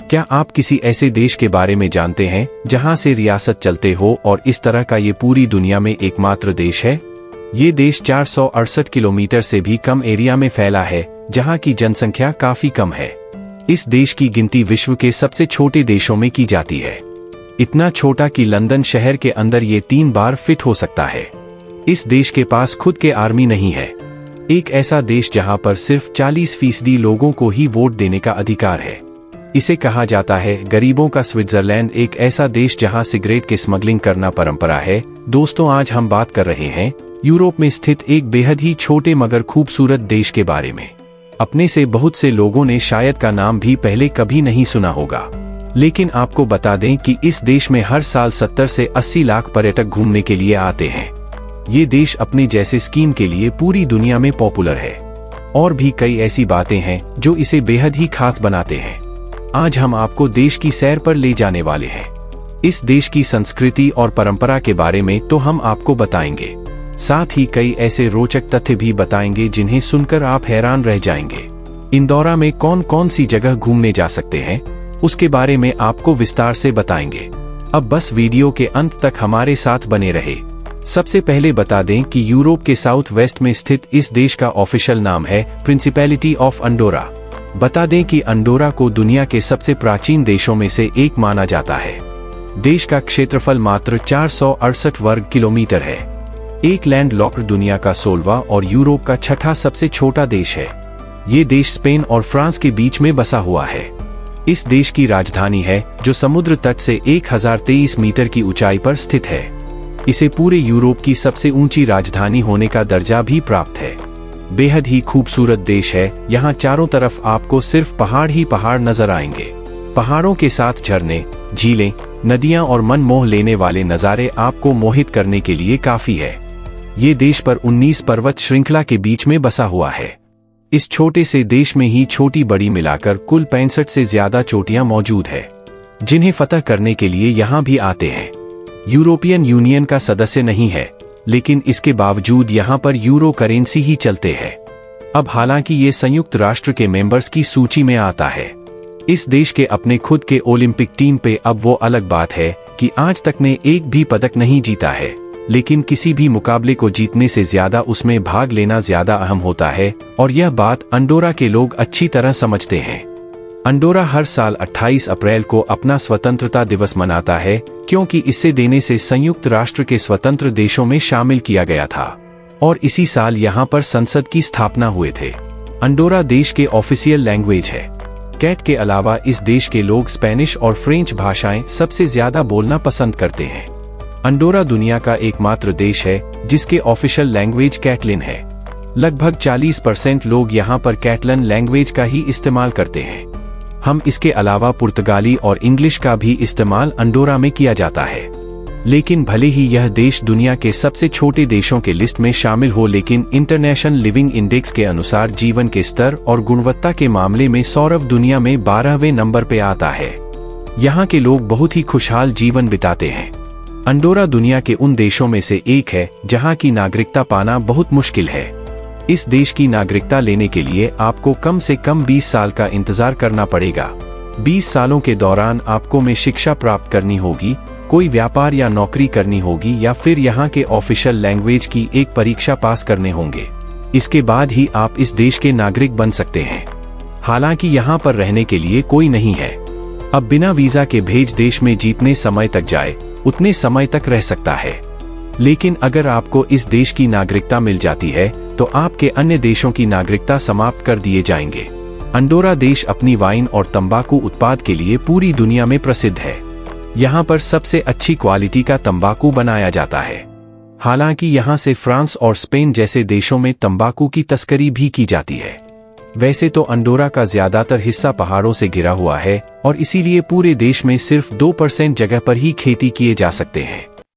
क्या आप किसी ऐसे देश के बारे में जानते हैं जहां से रियासत चलते हो और इस तरह का ये पूरी दुनिया में एकमात्र देश है? ये देश 468 किलोमीटर से भी कम एरिया में फैला है, जहां की जनसंख्या काफी कम है। इस देश की गिनती विश्व के सबसे छोटे देशों में की जाती है। इतना छोटा कि लंदन शहर के अंदर ये 3 बार फिट हो सकता है। इस देश के पास खुद के आर्मी नहीं है। एक ऐसा देश जहां पर सिर्फ 40% लोगों को ही वोट देने का अधिकार है। इसे कहा जाता है गरीबों का स्विट्जरलैंड। एक ऐसा देश जहां सिगरेट की स्मगलिंग करना परंपरा है। दोस्तों, आज हम बात कर रहे हैं यूरोप में स्थित एक बेहद ही छोटे मगर खूबसूरत देश के बारे में। अपने से बहुत से लोगों ने शायद का नाम भी पहले कभी नहीं सुना होगा, लेकिन आपको बता दें कि इस देश में हर साल 70 से 80 लाख पर्यटक घूमने के लिए आते हैं। ये देश अपने जैसे स्कीम के लिए पूरी दुनिया में पॉपुलर है। और भी कई ऐसी बातें हैं जो इसे बेहद ही खास बनाते हैं। आज हम आपको देश की सैर पर ले जाने वाले हैं। इस देश की संस्कृति और परंपरा के बारे में तो हम आपको बताएंगे, साथ ही कई ऐसे रोचक तथ्य भी बताएंगे जिन्हें सुनकर आप हैरान रह जाएंगे। इंदौरा में कौन कौन सी जगह घूमने जा सकते हैं, उसके बारे में आपको विस्तार से बताएंगे। अब बस वीडियो के अंत तक हमारे साथ बने रहे। सबसे पहले बता दें कि यूरोप के साउथ वेस्ट में स्थित इस देश का ऑफिशियल नाम है प्रिंसिपैलिटी ऑफ अंडोरा। बता दें कि अंडोरा को दुनिया के सबसे प्राचीन देशों में से एक माना जाता है। देश का क्षेत्रफल मात्र 468 वर्ग किलोमीटर है। एक लैंडलॉक्ड दुनिया का 16वां और यूरोप का 6ठा सबसे छोटा देश है। ये देश स्पेन और फ्रांस के बीच में बसा हुआ है। इस देश की राजधानी है, जो समुद्र तट से 1023 मीटर की ऊंचाई पर स्थित है। इसे पूरे यूरोप की सबसे ऊंची राजधानी होने का दर्जा भी प्राप्त है। बेहद ही खूबसूरत देश है। यहाँ चारों तरफ आपको सिर्फ पहाड़ ही पहाड़ नजर आएंगे। पहाड़ों के साथ झरने, झीलें, नदियाँ और मन मोह लेने वाले नज़ारे आपको मोहित करने के लिए काफी है। ये देश पर 19 पर्वत श्रृंखला के बीच में बसा हुआ है। इस छोटे से देश में ही छोटी बड़ी मिलाकर कुल 65 से ज्यादा चोटियां मौजूद है, जिन्हें फतह करने के लिए यहाँ भी आते हैं। यूरोपियन यूनियन का सदस्य नहीं है, लेकिन इसके बावजूद यहाँ पर यूरो करेंसी ही चलते हैं। अब हालांकि ये संयुक्त राष्ट्र के मेंबर्स की सूची में आता है। इस देश के अपने खुद के ओलंपिक टीम पे अब वो अलग बात है कि आज तक ने एक भी पदक नहीं जीता है, लेकिन किसी भी मुकाबले को जीतने से ज्यादा उसमें भाग लेना ज्यादा अहम होता है, और यह बात अंडोरा के लोग अच्छी तरह समझते हैं। अंडोरा हर साल 28 अप्रैल को अपना स्वतंत्रता दिवस मनाता है, क्योंकि इसे देने से संयुक्त राष्ट्र के स्वतंत्र देशों में शामिल किया गया था, और इसी साल यहाँ पर संसद की स्थापना हुए थे। अंडोरा देश के ऑफिशियल लैंग्वेज है। कैट के अलावा इस देश के लोग स्पेनिश और फ्रेंच भाषाएं सबसे ज्यादा बोलना पसंद करते हैं। अंडोरा दुनिया का एकमात्र देश है जिसके ऑफिशियल लैंग्वेज कैटलिन है। लगभग 40% लोग यहाँ पर कैटलन लैंग्वेज का ही इस्तेमाल करते हैं। हम इसके अलावा पुर्तगाली और इंग्लिश का भी इस्तेमाल अंडोरा में किया जाता है। लेकिन भले ही यह देश दुनिया के सबसे छोटे देशों के लिस्ट में शामिल हो, लेकिन इंटरनेशनल लिविंग इंडेक्स के अनुसार जीवन के स्तर और गुणवत्ता के मामले में सौरव दुनिया में 12वें नंबर पे आता है। यहाँ के लोग बहुत ही खुशहाल जीवन बिताते हैं। अंडोरा दुनिया के उन देशों में से एक है जहाँ की नागरिकता पाना बहुत मुश्किल है। इस देश की नागरिकता लेने के लिए आपको कम से कम 20 साल का इंतजार करना पड़ेगा। 20 सालों के दौरान आपको में शिक्षा प्राप्त करनी होगी, कोई व्यापार या नौकरी करनी होगी, या फिर यहाँ के ऑफिशियल लैंग्वेज की एक परीक्षा पास करने होंगे। इसके बाद ही आप इस देश के नागरिक बन सकते हैं। हालांकि यहाँ पर रहने के लिए कोई नहीं है। अब बिना वीजा के भेज देश में जितने समय तक जाए उतने समय तक रह सकता है। लेकिन अगर आपको इस देश की नागरिकता मिल जाती है तो आपके अन्य देशों की नागरिकता समाप्त कर दिए जाएंगे। अंडोरा देश अपनी वाइन और तंबाकू उत्पाद के लिए पूरी दुनिया में प्रसिद्ध है। यहाँ पर सबसे अच्छी क्वालिटी का तंबाकू बनाया जाता है। हालांकि यहाँ से फ्रांस और स्पेन जैसे देशों में तंबाकू की तस्करी भी की जाती है। वैसे तो अंडोरा का ज्यादातर हिस्सा पहाड़ों से घिरा हुआ है, और इसीलिए पूरे देश में सिर्फ 2% जगह पर ही खेती किए जा सकते हैं।